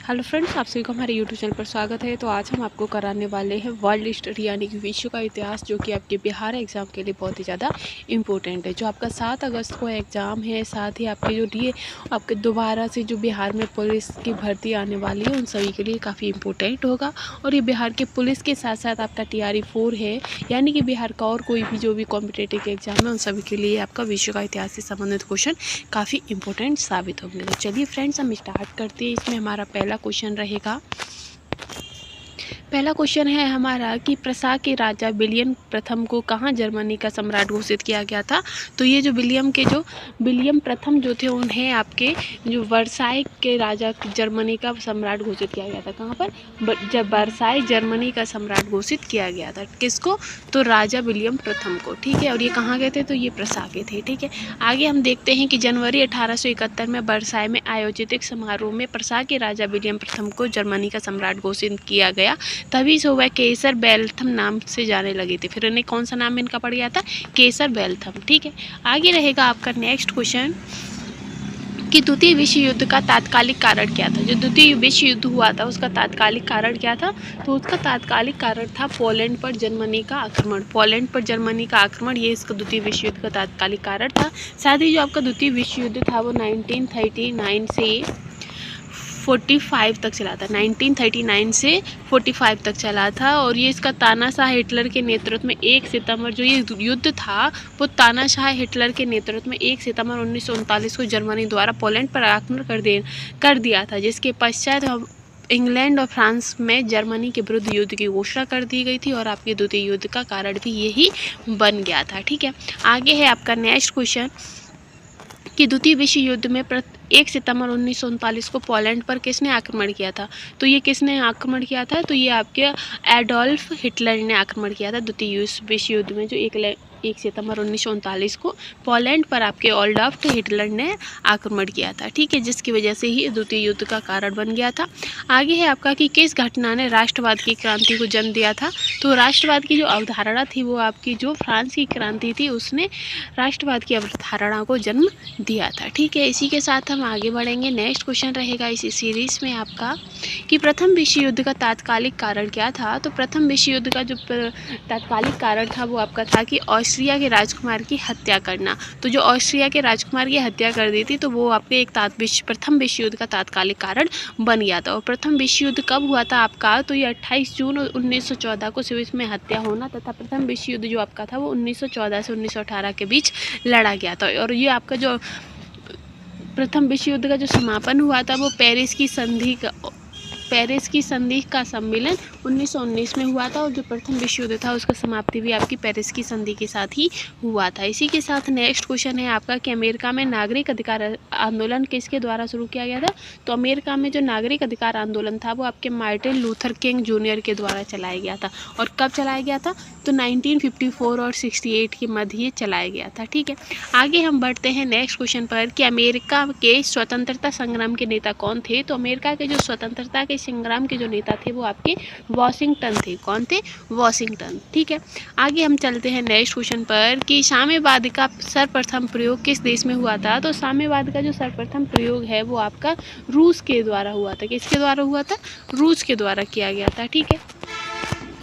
Hello friends, आप सभी को हमारे यूट्यूब चैनल पर स्वागत है। तो आज हम आपको कराने वाले हैं वर्ल्ड हिस्ट्री यानी कि विश्व का इतिहास, जो कि आपके बिहार एग्ज़ाम के लिए बहुत ही ज़्यादा इम्पोर्टेंट है। जो आपका 7 अगस्त को एग्ज़ाम है, साथ ही आपके जो लिए आपके दोबारा से जो बिहार में पुलिस की भर्ती आने वाली है, उन सभी के लिए काफ़ी इम्पोर्टेंट होगा। और ये बिहार के पुलिस के साथ साथ आपका TRE 4 है, यानी कि बिहार का और कोई भी जो भी कॉम्पिटेटिव एग्ज़ाम है, उन सभी के लिए आपका विश्व का इतिहास से संबंधित क्वेश्चन काफ़ी इंपॉर्टेंट साबित होंगे। तो चलिए फ्रेंड्स, हम स्टार्ट करते हैं। इसमें हमारा पहला क्वेश्चन रहेगा। पहला क्वेश्चन है हमारा कि प्रसा के राजा विलियम प्रथम को कहाँ जर्मनी का सम्राट घोषित किया गया था। तो ये जो विलियम प्रथम जो थे, उन्हें आपके जो वर्साई के राजा जर्मनी का सम्राट घोषित किया गया था। कहाँ पर? जब वर्साई जर्मनी का सम्राट घोषित किया गया था। किसको? तो राजा विलियम प्रथम को। ठीक है, और ये कहाँ गए थे? तो ये प्रसा के थे। ठीक है, आगे हम देखते हैं कि जनवरी 1871 में वर्साई में आयोजित एक समारोह में प्रसा के राजा विलियम प्रथम को जर्मनी का सम्राट घोषित किया गया। तभी से वह केसर बेल्थम नाम से जाने लगे थे। फिर इन्हें कौन सा नाम इनका पड़ गया था? केसर बेल्थम। ठीक है, आगे रहेगा आपका नेक्स्ट क्वेश्चन कि द्वितीय विश्व युद्ध का तात्कालिक कारण क्या था। जो द्वितीय विश्व युद्ध हुआ था, उसका तात्कालिक कारण क्या था? तो उसका तात्कालिक कारण था पोलैंड पर जर्मनी का आक्रमण। पोलैंड पर जर्मनी का आक्रमण, ये इसका द्वितीय विश्व युद्ध का तात्कालिक कारण था। साथ ही जो आपका द्वितीय विश्व युद्ध था, वो 1939 से 45 तक चला था। 1939 से 45 तक चला था। और ये इसका तानाशाह हिटलर के नेतृत्व में 1 सितंबर, जो ये युद्ध था, वो तानाशाह हिटलर के नेतृत्व में 1 सितंबर 1939 को जर्मनी द्वारा पोलैंड पर आक्रमण कर दिया था, जिसके पश्चात इंग्लैंड और फ्रांस में जर्मनी के विरुद्ध युद्ध की घोषणा कर दी गई थी। और आपके द्वितीय युद्ध का कारण भी यही बन गया था। ठीक है, आगे है आपका नेक्स्ट क्वेश्चन कि द्वितीय विश्व युद्ध में 1 सितंबर 1939 को पोलैंड पर किसने आक्रमण किया था। तो ये किसने आक्रमण किया था? तो ये आपके एडोल्फ हिटलर ने आक्रमण किया था द्वितीय विश्व युद्ध में, जो 1 सितंबर 1939 को पोलैंड पर आपके एडोल्फ हिटलर ने आक्रमण किया था। ठीक है, जिसकी वजह से ही द्वितीय युद्ध का कारण बन गया था। आगे है आपका कि किस घटना ने राष्ट्रवाद की क्रांति को जन्म दिया था। तो राष्ट्रवाद की जो अवधारणा थी, वो आपकी जो फ्रांस की क्रांति थी, उसने राष्ट्रवाद की अवधारणा को जन्म दिया था। ठीक है, इसी के साथ हम आगे बढ़ेंगे। नेक्स्ट क्वेश्चन रहेगा इसी सीरीज में आपका कि प्रथम विश्व युद्ध का तात्कालिक कारण क्या था। तो प्रथम विश्व युद्ध का जो तात्कालिक कारण था, वो आपका था कि ऑस्ट्रिया के राजकुमार की हत्या करना। तो जो ऑस्ट्रिया के राजकुमार की हत्या कर दी थी, तो वो आपके एक प्रथम विश्व युद्ध का तात्कालिक कारण बन गया था। और प्रथम विश्व युद्ध कब हुआ था आपका? तो ये 28 जून 1914 को स्विस में हत्या होना तथा प्रथम विश्व युद्ध जो आपका था, वो 1914 से 1918 के बीच लड़ा गया था। और ये आपका जो प्रथम विश्व युद्ध का जो समापन हुआ था, वो पेरिस की संधि का सम्मेलन 1919 में हुआ था। और जो प्रथम विश्व युद्ध था, उसका समाप्ति भी आपकी पेरिस की संधि के साथ ही हुआ था। इसी के साथ नेक्स्ट क्वेश्चन है आपका कि अमेरिका में नागरिक अधिकार आंदोलन किसके द्वारा शुरू किया गया था। तो अमेरिका में जो नागरिक अधिकार आंदोलन था, वो आपके मार्टिन लूथर किंग जूनियर के द्वारा चलाया गया था। और कब चलाया गया था? तो 1954 और 68 के मध्य ये चलाया गया था। ठीक है, आगे हम बढ़ते हैं नेक्स्ट क्वेश्चन पर कि अमेरिका के स्वतंत्रता संग्राम के नेता कौन थे। तो अमेरिका के जो स्वतंत्रता के संग्राम के जो नेता थे, वो आपके वॉशिंगटन थे। कौन थे? वॉशिंगटन। ठीक है, आगे हम चलते हैं नेक्स्ट क्वेश्चन पर कि साम्यवाद का सर्वप्रथम प्रयोग किस देश में हुआ था। तो साम्यवाद का जो सर्वप्रथम प्रयोग है, वो आपका रूस के द्वारा हुआ था। किसके द्वारा हुआ था? रूस के द्वारा किया गया था। ठीक है,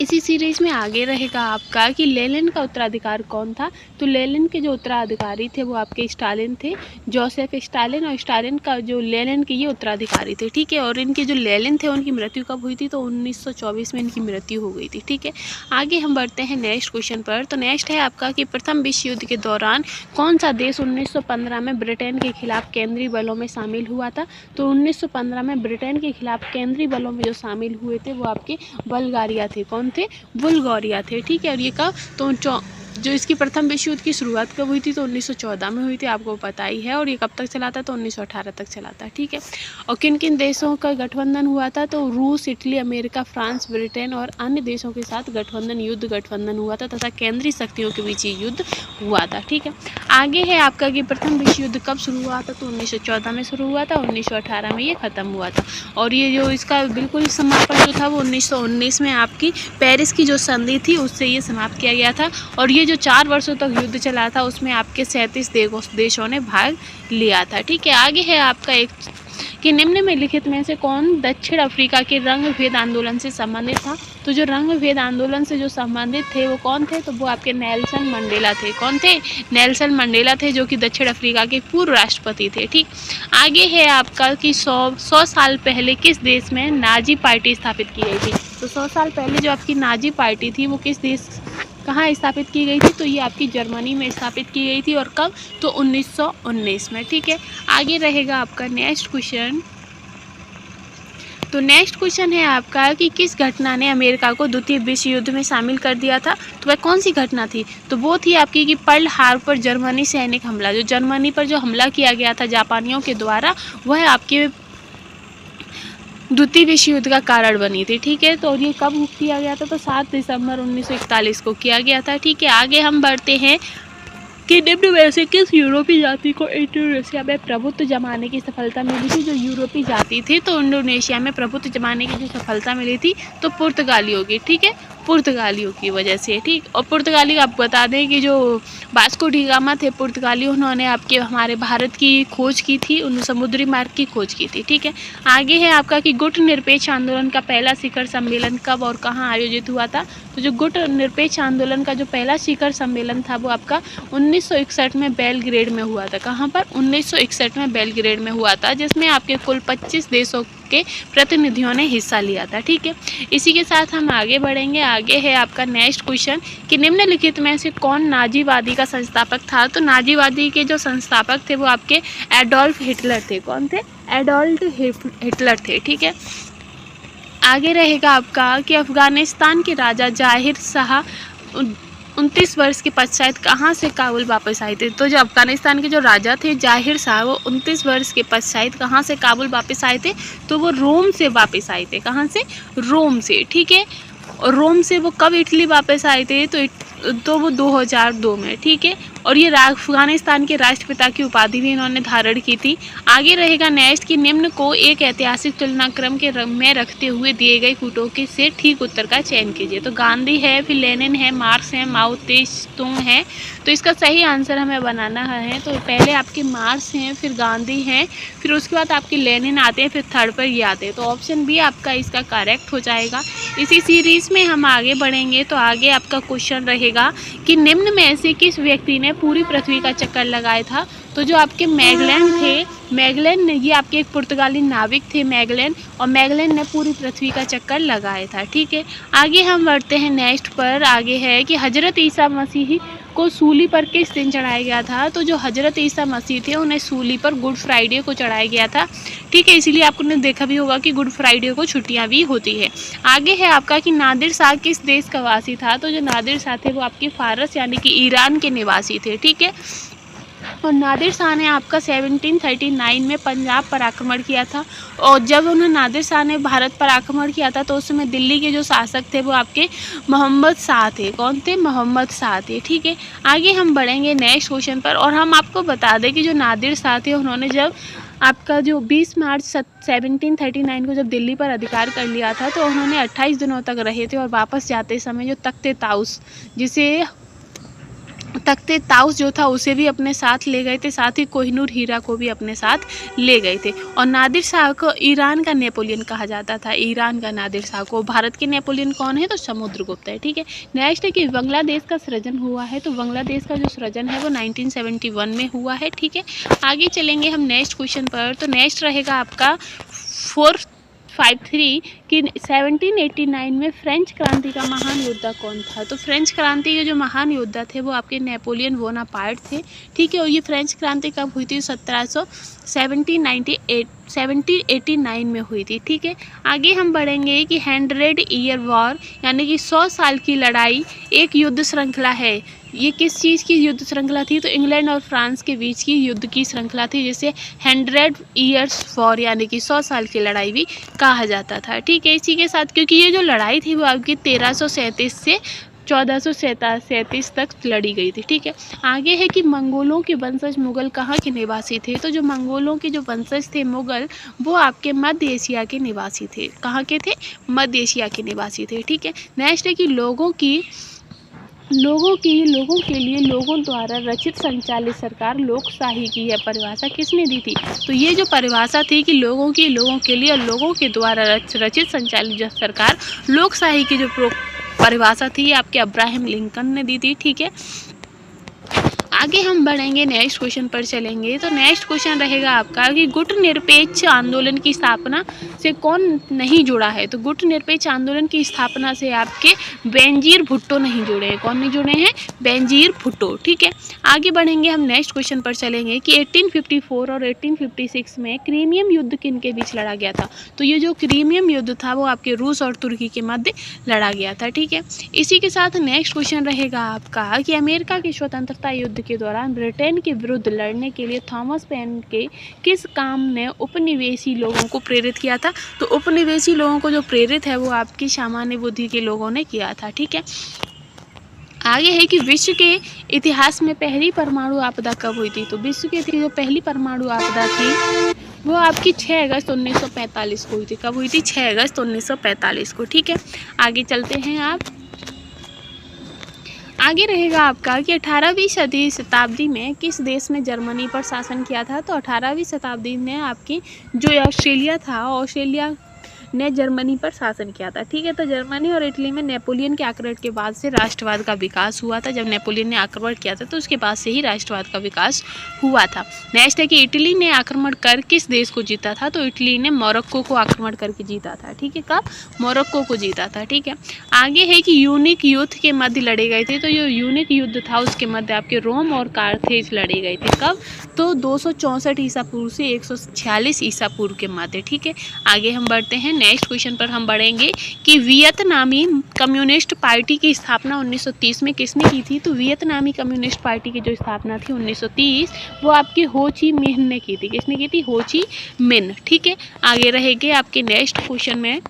इसी सीरीज में आगे रहेगा आपका कि लेनिन का उत्तराधिकार कौन था। तो लेनिन के जो उत्तराधिकारी थे, वो आपके स्टालिन थे, जोसेफ स्टालिन। और स्टालिन का जो लेनिन के ये उत्तराधिकारी थे। ठीक है, और इनके जो लेनिन थे, उनकी मृत्यु कब हुई थी? तो 1924 में इनकी मृत्यु हो गई थी। ठीक है, आगे हम बढ़ते हैं नेक्स्ट क्वेश्चन पर। तो नेक्स्ट है आपका कि प्रथम विश्व युद्ध के दौरान कौन सा देश 1915 में ब्रिटेन के खिलाफ केंद्रीय बलों में शामिल हुआ था। तो 1915 में ब्रिटेन के खिलाफ केंद्रीय बलों में जो शामिल हुए थे, वो आपके बल्गारिया थे। कौन थे? बुल्गारिया थे। ठीक है, और ये कब? तो जो इसकी प्रथम विश्व युद्ध की शुरुआत कब हुई थी? तो 1914 में हुई थी, आपको पता ही है। और ये कब तक चला था? तो 1918 तक चला था। ठीक है, और किन किन देशों का गठबंधन हुआ था? तो रूस, इटली, अमेरिका, फ्रांस, ब्रिटेन और अन्य देशों के साथ गठबंधन हुआ था तथा केंद्रीय शक्तियों के बीच ये युद्ध हुआ था। ठीक है, आगे है आपका कि प्रथम विश्व युद्ध कब शुरू हुआ था। तो 1914 में शुरू हुआ था, 1918 में ये खत्म हुआ था। और ये जो इसका बिल्कुल समापन जो था, वो 1919 में आपकी पेरिस की जो संधि थी, उससे ये समाप्त किया गया था। और ये जो 4 वर्षों तक युद्ध चला था, उसमें आपके 37 देशों ने भाग लिया था। ठीक है, आगे है आपका एक कि निम्न में लिखित में से कौन दक्षिण अफ्रीका के रंग भेद आंदोलन से संबंधित था। तो जो रंग भेद आंदोलन से जो संबंधित थे वो कौन थे, तो वो आपके नेल्सन मंडेला थे। कौन थे, नेल्सन मंडेला थे, जो कि दक्षिण अफ्रीका के पूर्व राष्ट्रपति थे। ठीक, आगे है आपका कि 100 साल पहले किस देश में नाजी पार्टी स्थापित की गई थी। तो 100 साल पहले जो आपकी नाजी पार्टी थी वो किस देश कहाँ स्थापित की गई थी, तो ये आपकी जर्मनी में स्थापित की गई थी। और कब, तो 1919 में। ठीक है, आगे रहेगा आपका नेक्स्ट क्वेश्चन। तो नेक्स्ट क्वेश्चन है आपका कि किस घटना ने अमेरिका को द्वितीय विश्व युद्ध में शामिल कर दिया था। तो वह कौन सी घटना थी, तो वो थी आपकी कि पर्ल हार्बर पर जर्मनी सैनिक हमला। जो जर्मनी पर जो हमला किया गया था जापानियों के द्वारा, वह आपके द्वितीय विश्व युद्ध का कारण बनी थी। ठीक है, तो ये कब किया गया था, तो 7 दिसंबर 1941 को किया गया था। ठीक है, आगे हम बढ़ते हैं कि निम्न में से किस यूरोपीय जाति को इंडोनेशिया में प्रभुत्व जमाने की सफलता मिली थी। जो यूरोपीय जाति थी तो इंडोनेशिया में प्रभुत्व जमाने की जो सफलता मिली थी तो पुर्तगालियों की। ठीक है, पुर्तगालियों की वजह से। ठीक, और पुर्तगाली आपको बता दें कि जो वास्को डी गामा थे पुर्तगाली, उन्होंने आपके हमारे भारत की खोज की थी, उन समुद्री मार्ग की खोज की थी। ठीक है, आगे है आपका कि गुट निरपेक्ष आंदोलन का पहला शिखर सम्मेलन कब और कहाँ आयोजित हुआ था। तो जो गुट निरपेक्ष आंदोलन का जो पहला शिखर सम्मेलन था वो आपका 1961 में बेलग्रेड में हुआ था। कहाँ पर, 1961 में बेलग्रेड में हुआ था, जिसमें आपके कुल 25 देशों के प्रतिनिधियों ने हिस्सा लिया था। ठीक है, इसी के साथ हम आगे बढ़ेंगे। आगे है आपका नेक्स्ट क्वेश्चन कि निम्नलिखित में से कौन नाजीवादी का संस्थापक था। तो नाजीवादी के जो संस्थापक थे वो आपके एडोल्फ हिटलर थे। कौन थे, एडोल्फ हिटलर थे। ठीक है, आगे रहेगा आपका कि अफगानिस्तान के राजा जाहिर शाह 29 वर्ष के पश्चात कहाँ से काबुल वापस आए थे। तो जो अफगानिस्तान के जो राजा थे जाहिर शाह, वो 29 वर्ष के पश्चात कहाँ से काबुल वापस आए थे, तो वो रोम से वापस आए थे। कहाँ से, रोम से। ठीक है, और रोम से वो कब इटली वापस आए थे, तो वो 2002 में। ठीक है, और ये अफगानिस्तान के राष्ट्रपिता की उपाधि भी इन्होंने धारण की थी। आगे रहेगा नेक्स्ट कि निम्न को एक ऐतिहासिक तुलनाक्रम के में रखते हुए दिए गए कूटों के से ठीक उत्तर का चयन कीजिए। तो गांधी है, फिर लेनिन है, मार्क्स है, माओ ते तुंग है। तो इसका सही आंसर हमें बनाना है। तो पहले आपके मार्क्स हैं, फिर गांधी हैं, फिर उसके बाद आपके लेनिन आते हैं, फिर थर्ड पर ये आते हैं। तो ऑप्शन बी आपका इसका करेक्ट हो जाएगा। इसी सीरीज में हम आगे बढ़ेंगे। तो आगे आपका क्वेश्चन रहेगा कि निम्न में से किस व्यक्ति ने पूरी पृथ्वी का चक्कर लगाया था। तो जो आपके मैगलेन थे, मैगलेन ने, ये आपके एक पुर्तगाली नाविक थे मैगलेन, और मैगलेन ने पूरी पृथ्वी का चक्कर लगाया था। ठीक है, आगे हम बढ़ते हैं नेक्स्ट पर। आगे है कि हजरत ईसा मसीह को सूली पर किस दिन चढ़ाया गया था। तो जो हजरत ईसा मसीह थे उन्हें सूली पर गुड फ्राइडे को चढ़ाया गया था। ठीक है, इसीलिए आपने देखा भी होगा कि गुड फ्राइडे को छुट्टियां भी होती है। आगे है आपका कि नादिर शाह किस देश का वासी था। तो जो नादिर शाह थे वो आपके फारस यानी कि ईरान के निवासी थे। ठीक है, और नादिर शाह ने आपका 1739 में पंजाब पर आक्रमण किया था। और जब नादिर शाह ने भारत पर आक्रमण किया था तो उस समय दिल्ली के जो शासक थे वो आपके मोहम्मद शाह थे। कौन थे, मोहम्मद शाह थे। ठीक है, आगे हम बढ़ेंगे नेक्स्ट क्वेश्चन पर। और हम आपको बता दें कि जो नादिर शाह थे उन्होंने जब आपका जो 20 मार्च 1739 को जब दिल्ली पर अधिकार कर लिया था तो उन्होंने 28 दिनों तक रहे थे। और वापस जाते समय जो तख्ते ताउस, जिसे तख्ते ताउस जो था उसे भी अपने साथ ले गए थे, साथ ही कोहिनूर हीरा को भी अपने साथ ले गए थे। और नादिर शाह को ईरान का नेपोलियन कहा जाता था, ईरान का नादिर शाह को। भारत के नेपोलियन कौन है, तो समुद्रगुप्त है। ठीक है, नेक्स्ट है कि बांग्लादेश का सृजन हुआ है। तो बांग्लादेश का जो सृजन है वो 1971 में हुआ है। ठीक है, आगे चलेंगे हम नेक्स्ट क्वेश्चन पर। तो नेक्स्ट रहेगा आपका 453 कि 1789 में फ्रेंच क्रांति का महान योद्धा कौन था। तो फ्रेंच क्रांति के जो महान योद्धा थे वो आपके नेपोलियन बोनापार्ट थे। ठीक है, और ये फ्रेंच क्रांति कब हुई थी, 1789 में हुई थी। ठीक है, आगे हम बढ़ेंगे कि 100 ईयर वॉर यानी कि 100 साल की लड़ाई एक युद्ध श्रृंखला है। ये किस चीज़ की युद्ध श्रृंखला थी, तो इंग्लैंड और फ्रांस के बीच की युद्ध की श्रृंखला थी, जिसे 100 ईयर्स वॉर यानी कि 100 साल की लड़ाई भी कहा जाता था। ठीक है, इसी के साथ क्योंकि ये जो लड़ाई थी वो आपकी 1337 से 1437 तक लड़ी गई थी। ठीक है, आगे है कि मंगोलों के वंशज मुगल कहाँ के निवासी थे। तो जो मंगोलों के जो वंशज थे मुगल वो आपके मध्य एशिया के निवासी थे। कहाँ के थे, मध्य एशिया के निवासी थे। ठीक है, नेक्स्ट है कि लोगों के लिए लोगों द्वारा रचित संचालित सरकार लोकशाही की यह परिभाषा किसने दी थी? तो ये जो परिभाषा थी कि लोगों के लिए और लोगों के द्वारा रचित संचालित जो सरकार लोकशाही की जो परिभाषा थी ये आपके अब्राहम लिंकन ने दी थी। ठीक है, आगे हम बढ़ेंगे, नेक्स्ट क्वेश्चन पर चलेंगे। तो नेक्स्ट क्वेश्चन रहेगा आपका कि गुट निरपेक्ष आंदोलन की स्थापना से कौन नहीं जुड़ा है? तो गुट निरपेक्ष आंदोलन की स्थापना से आपके बेनजीर भुट्टो नहीं जुड़े हैं। कौन नहीं जुड़े हैं? बेनजीर भुट्टो। ठीक है, आगे बढ़ेंगे, हम नेक्स्ट क्वेश्चन पर चलेंगे कि 1854 और 1856 में क्रीमियम युद्ध किन के बीच लड़ा गया था? तो ये जो क्रीमियम युद्ध था वो आपके रूस और तुर्की के मध्य लड़ा गया था। ठीक है, इसी के साथ नेक्स्ट क्वेश्चन रहेगा आपका कि अमेरिका के स्वतंत्रता युद्ध के दौरान ब्रिटेन के विरुद्ध लड़ने के लिए थॉमस पेन के किस काम ने उपनिवेशी लोगों को प्रेरित किया था? तो उपनिवेशी लोगों को जो प्रेरित है वो आपकी सामान्य बुद्धि के लोगों ने किया था। ठीक है, आगे है कि विश्व के इतिहास में पहली परमाणु आपदा कब हुई थी? तो विश्व की जो पहली परमाणु आपदा थी वो आपकी 6 अगस्त 1945 को हुई थी। कब हुई थी? 6 अगस्त 1945 को। ठीक है, आगे चलते हैं आप। आगे रहेगा आपका कि 18वीं शताब्दी में किस देश ने जर्मनी पर शासन किया था? तो 18वीं शताब्दी में आपकी जो ऑस्ट्रेलिया था, ऑस्ट्रेलिया ने जर्मनी पर शासन किया था। ठीक है, तो जर्मनी और इटली में नेपोलियन के आक्रमण के बाद से राष्ट्रवाद का विकास हुआ था। जब नेपोलियन ने आक्रमण किया था तो उसके बाद से ही राष्ट्रवाद का विकास हुआ था। नेक्स्ट है कि इटली ने आक्रमण कर किस देश को जीता था? तो इटली ने मोरक्को को आक्रमण करके जीता था। ठीक है, कब? मोरक्को को जीता था। ठीक है, आगे है कि यूनिक युद्ध के मध्य लड़े गए थे। तो जो यूनिक युद्ध था उसके मध्य आपके रोम और कार्थेज लड़े गए थे। कब? तो 264 ईसा पूर्व से 146 ईसा पूर्व के मध्य। ठीक है, आगे हम बढ़ते हैं, नेक्स्ट क्वेश्चन पर हम बढ़ेंगे कि वियतनामी कम्युनिस्ट पार्टी की स्थापना 1930 में किसने की थी? तो वियतनामी कम्युनिस्ट पार्टी की जो स्थापना थी 1930 वो आपके हो ची मिन्ह ने की थी। किसने की थी? हो ची मिन्ह। ठीक है, आगे रहेंगे आपके नेक्स्ट क्वेश्चन में।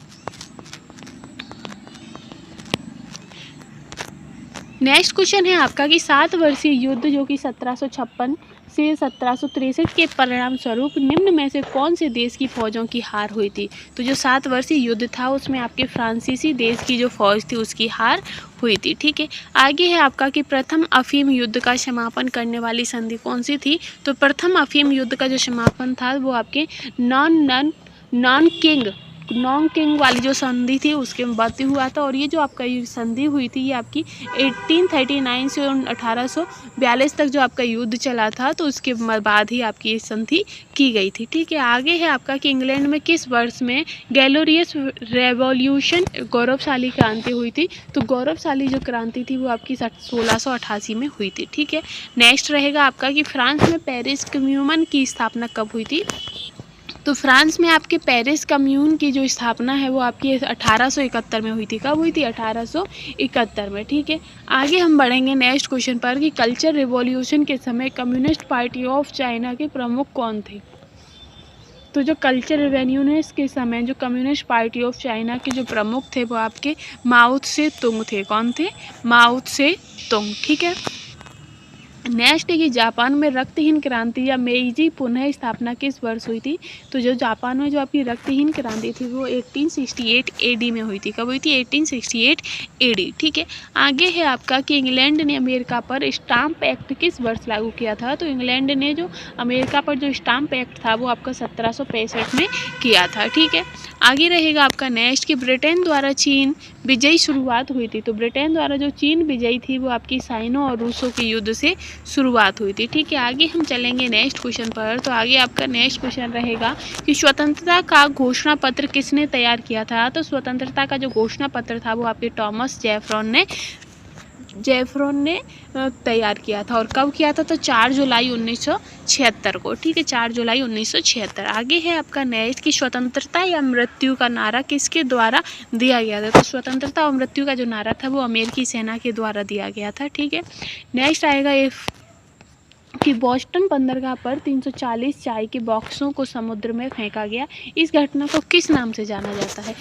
नेक्स्ट क्वेश्चन है आपका कि 7 वर्षीय युद्ध जो कि 1756 से 1763 के परिणाम स्वरूप निम्न में से कौन से देश की फौजों की हार हुई थी? तो जो 7 वर्षीय युद्ध था उसमें आपके फ्रांसीसी देश की जो फौज थी उसकी हार हुई थी। ठीक है, आगे है आपका कि प्रथम अफीम युद्ध का समापन करने वाली संधि कौन सी थी? तो प्रथम अफीम युद्ध का जो समापन था वो आपके नॉनकिंग वाली जो संधि थी उसके बाद हुआ था। और ये जो आपका संधि हुई थी ये आपकी 1839 से 1842 तक जो आपका युद्ध चला था तो उसके बाद ही आपकी ये संधि की गई थी। ठीक है, आगे है आपका कि इंग्लैंड में किस वर्ष में ग्लोरियस रेवोल्यूशन गौरवशाली क्रांति हुई थी? तो गौरवशाली जो क्रांति थी वो आपकी 1688 में हुई थी। ठीक है, नेक्स्ट रहेगा आपका कि फ्रांस में पेरिस कम्यून की स्थापना कब हुई थी? तो फ्रांस में आपके पेरिस कम्यून की जो स्थापना है वो आपकी 1871 में हुई थी। कब हुई थी? 1871 में। ठीक है, आगे हम बढ़ेंगे नेक्स्ट क्वेश्चन पर कि कल्चर रिवॉल्यूशन के समय कम्युनिस्ट पार्टी ऑफ चाइना के प्रमुख कौन थे? तो जो कल्चर रिवॉल्यूशन के समय जो कम्युनिस्ट पार्टी ऑफ चाइना के जो प्रमुख थे वो आपके माओ त्से तुंग थे। कौन थे? माओ त्से तुंग। ठीक है, नेक्स्ट है कि जापान में रक्तहीन क्रांति या मेइजी पुनः स्थापना किस वर्ष हुई थी? तो जो जापान में जो आपकी रक्तहीन क्रांति थी वो 1868 एडी में हुई थी। कब हुई थी? 1868 एडी। ठीक है, आगे है आपका कि इंग्लैंड ने अमेरिका पर स्टाम्प एक्ट किस वर्ष लागू किया था? तो इंग्लैंड ने जो अमेरिका पर जो स्टाम्प एक्ट था वो आपका 1765 में किया था। ठीक है, आगे रहेगा आपका नेक्स्ट कि ब्रिटेन द्वारा चीन विजयी शुरुआत हुई थी। तो ब्रिटेन द्वारा जो चीन विजयी थी वो आपकी साइनो और रूसों के युद्ध से शुरुआत हुई थी। ठीक है, आगे हम चलेंगे नेक्स्ट क्वेश्चन पर। तो आगे आपका नेक्स्ट क्वेश्चन रहेगा कि स्वतंत्रता का घोषणा पत्र किसने तैयार किया था? तो स्वतंत्रता का जो घोषणा पत्र था वो आपके टॉमस जेफरसन ने तैयार किया था। और कब किया था? तो 4 जुलाई 1976 को। ठीक है, 4 जुलाई 1976। आगे है आपका नेक्स्ट कि स्वतंत्रता या मृत्यु का नारा किसके द्वारा दिया गया था? तो स्वतंत्रता और मृत्यु का जो नारा था वो अमेरिकी सेना के द्वारा दिया गया था। ठीक है, नेक्स्ट आएगा कि बोस्टन बंदरगाह पर 340 चाय के बॉक्सों को समुद्र में फेंका गया। इस घटना को किस नाम से जाना जाता है?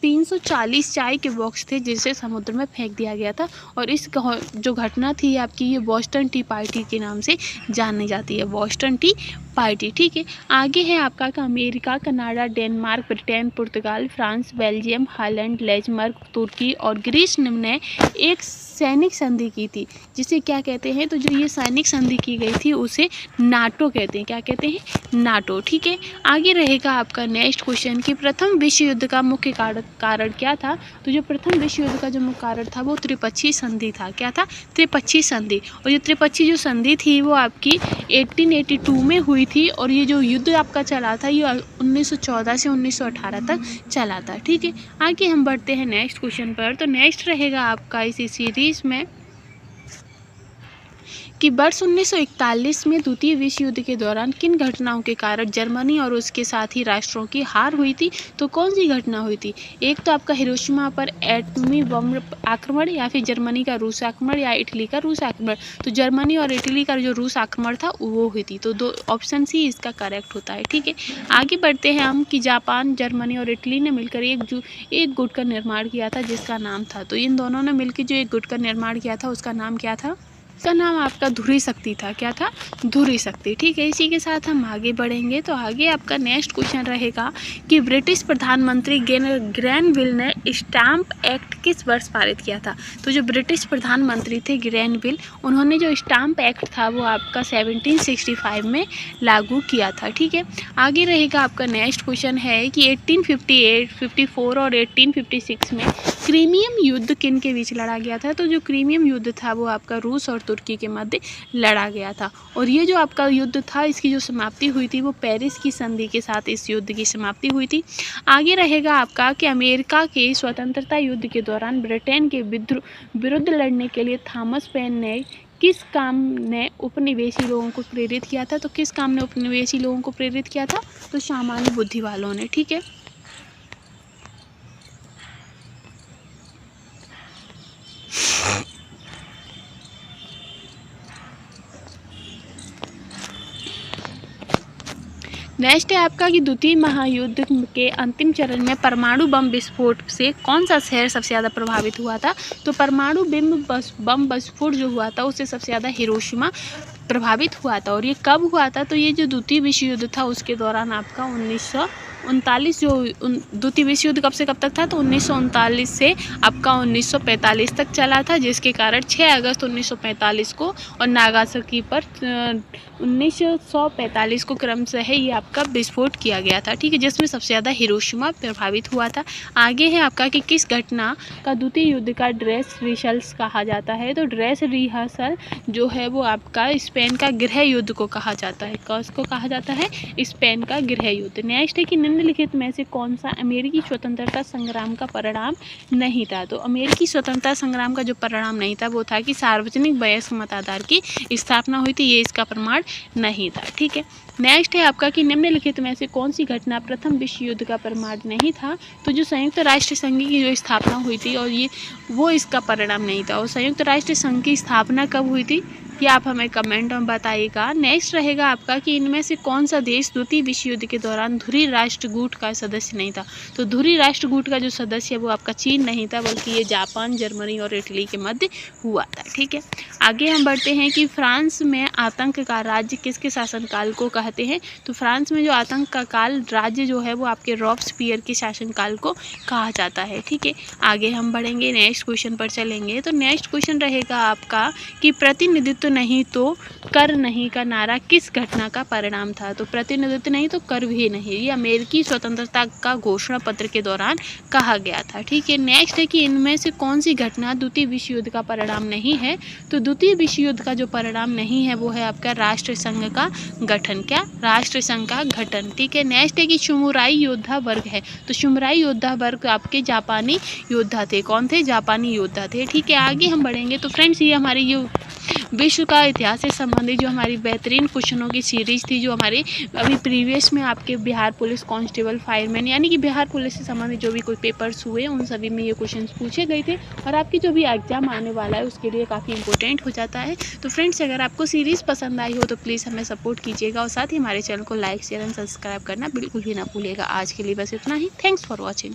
340 चाय के बॉक्स थे जिसे समुद्र में फेंक दिया गया था और इस जो घटना थी आपकी ये बोस्टन टी पार्टी के नाम से जानी जाती है। Boston T party. ठीक है, आगे है आपका कि अमेरिका, कनाडा, डेनमार्क, ब्रिटेन, पुर्तगाल, फ्रांस, बेल्जियम, हॉलैंड, लग्जमबर्ग, तुर्की और ग्रीस ने एक सैनिक संधि की थी, जिसे क्या कहते हैं, तो जो ये सैनिक संधि की गई थी उसे नाटो कहते हैं। क्या कहते हैं? नाटो। ठीक है, आगे रहेगा आपका नेक्स्ट क्वेश्चन कि प्रथम विश्व युद्ध का मुख्य कारण क्या था। तो जो प्रथम विश्व युद्ध का जो मुख्य कारण था वो त्रिपक्षीय संधि था। क्या था? त्रिपक्षीय संधि। और ये त्रिपक्षीय जो संधि थी वो आपकी 1882 में हुई थी, और ये जो युद्ध आपका चला था ये 1914 से 1918 तक चला था। ठीक है, आगे हम बढ़ते हैं नेक्स्ट क्वेश्चन पर। तो नेक्स्ट रहेगा आपका इसी सीरीज में कि वर्ष 1941 में द्वितीय विश्व युद्ध के दौरान किन घटनाओं के कारण जर्मनी और उसके साथी राष्ट्रों की हार हुई थी। तो कौन सी घटना हुई थी? एक तो आपका हिरोशिमा पर एटमी बम आक्रमण, या फिर जर्मनी का रूस आक्रमण, या इटली का रूस आक्रमण। तो जर्मनी और इटली का जो रूस आक्रमण था वो हुई थी। तो दो ऑप्शन सी इसका करेक्ट होता है। ठीक है, आगे बढ़ते हैं हम कि जापान, जर्मनी और इटली ने मिलकर एक गुट का निर्माण किया था जिसका नाम था। तो इन दोनों ने मिलकर जो एक गुट का निर्माण किया था उसका नाम क्या था? इसका नाम आपका धुरी शक्ति था। क्या था? धुरी शक्ति। ठीक है, इसी के साथ हम आगे बढ़ेंगे। तो आगे आपका नेक्स्ट क्वेश्चन रहेगा कि ब्रिटिश प्रधानमंत्री ग्रैनविल ने स्टाम्प एक्ट किस वर्ष पारित किया था। तो जो ब्रिटिश प्रधानमंत्री थे ग्रैनविल, उन्होंने जो स्टाम्प एक्ट था वो आपका 1765 में लागू किया था। ठीक है, आगे रहेगा आपका नेक्स्ट क्वेश्चन है कि 1858, 54 और 1856 में क्रीमियम युद्ध किन के बीच लड़ा गया था। तो जो क्रीमियम युद्ध था वो आपका रूस और तुर्की के मध्य लड़ा गया था, और ये जो आपका युद्ध था इसकी जो समाप्ति हुई थी वो पेरिस की संधि के साथ इस युद्ध की समाप्ति हुई थी। आगे रहेगा आपका कि अमेरिका के स्वतंत्रता युद्ध के दौरान ब्रिटेन के विरुद्ध लड़ने के लिए थॉमस पेन ने किस काम ने उपनिवेशी लोगों को प्रेरित किया था। तो किस काम ने उपनिवेशी लोगों को प्रेरित किया था? तो सामान्य बुद्धि वालों ने। ठीक है, नेक्स्ट है आपका कि द्वितीय महायुद्ध के अंतिम चरण में परमाणु बम विस्फोट से कौन सा शहर सबसे ज़्यादा प्रभावित हुआ था। तो परमाणु बम विस्फोट जो हुआ था उससे सबसे ज़्यादा हिरोशिमा प्रभावित हुआ था। और ये कब हुआ था? तो ये जो द्वितीय विश्व युद्ध था उसके दौरान आपका 1939, जो द्वितीय विश्व युद्ध कब से कब तक था? तो 1939 से आपका 1945 तक चला था, जिसके कारण 6 अगस्त 1945 को और नागासाकी पर 1945 को क्रमशः ये आपका विस्फोट किया गया था। ठीक है, जिसमें सबसे ज़्यादा हिरोशिमा प्रभावित हुआ था। आगे है आपका कि किस घटना का द्वितीय युद्ध का ड्रेस रिहर्सल कहा जाता है। तो ड्रेस रिहर्सल जो है वो आपका स्पेन का गृह युद्ध को कहा जाता है। किसको कहा जाता है? स्पेन का गृह युद्ध। नेक्स्ट है कि निम्नलिखित में से कौन सा अमेरिकी स्वतंत्रता संग्राम का परिणाम नहीं था। तो अमेरिकी स्वतंत्रता संग्राम का जो परिणाम नहीं था वो था कि सार्वजनिक वयस्क मताधिकार की स्थापना हुई थी, ये इसका प्रमाण नहीं था। ठीक है, नेक्स्ट है आपका कि निम्नलिखित में से कौन सी घटना प्रथम विश्व युद्ध का प्रमाण नहीं था। तो जो संयुक्त राष्ट्र संघ की जो स्थापना हुई थी और वो इसका परिणाम नहीं था। और संयुक्त राष्ट्र संघ की स्थापना कब हुई थी ये आप हमें कमेंट में बताइएगा। नेक्स्ट रहेगा आपका कि इनमें से कौन सा देश द्वितीय विश्व युद्ध के दौरान धुरी राष्ट्रगूट का सदस्य नहीं था। तो धुरी राष्ट्रगूट का जो सदस्य है वो आपका चीन नहीं था, बल्कि ये जापान, जर्मनी और इटली के मध्य हुआ था। ठीक है, आगे हम बढ़ते हैं कि फ्रांस में आतंक का राज्य किसके शासनकाल को कहते हैं। तो फ्रांस में जो आतंक का काल राज्य जो है वो आपके रॉबस्पियर के शासनकाल को कहा जाता है। ठीक है, आगे हम बढ़ेंगे, नेक्स्ट क्वेश्चन पर चलेंगे। तो नेक्स्ट क्वेश्चन रहेगा आपका कि प्रतिनिधित्व नहीं तो कर नहीं का नारा किस घटना का परिणाम था। तो प्रतिनिधित्व नहीं तो कर भी नहीं, ये अमेरिकी स्वतंत्रता का घोषणा पत्र के दौरान कहा गया था। ठीक है, नेक्स्ट है कि इनमें से कौन सी घटना द्वितीय विश्व युद्ध का परिणाम नहीं है। तो द्वितीय विश्व युद्ध का जो परिणाम नहीं है वो है आपका राष्ट्र संघ का गठन। क्या? राष्ट्र संघ का गठन। ठीक है, नेक्स्ट है कि समुराई योद्धा वर्ग है। तो समुराई योद्धा वर्ग आपके जापानी योद्धा थे। कौन थे? जापानी योद्धा थे। ठीक है, आगे हम बढ़ेंगे। तो फ्रेंड्स ये हमारी जो विश्व का इतिहास से संबंधित जो हमारी बेहतरीन क्वेश्चनों की सीरीज थी, जो हमारे अभी प्रीवियस में आपके बिहार पुलिस कांस्टेबल, फायरमैन यानी कि बिहार पुलिस से संबंधित जो भी कोई पेपर्स हुए उन सभी में ये क्वेश्चंस पूछे गए थे, और आपकी जो भी एग्जाम आने वाला है उसके लिए काफ़ी इंपॉर्टेंट हो जाता है। तो फ्रेंड्स अगर आपको सीरीज़ पसंद आई हो तो प्लीज़ हमें सपोर्ट कीजिएगा, और साथ ही हमारे चैनल को लाइक, शेयर एंड सब्सक्राइब करना बिल्कुल भी ना भूलिएगा। आज के लिए बस इतना ही। Thanks for watching.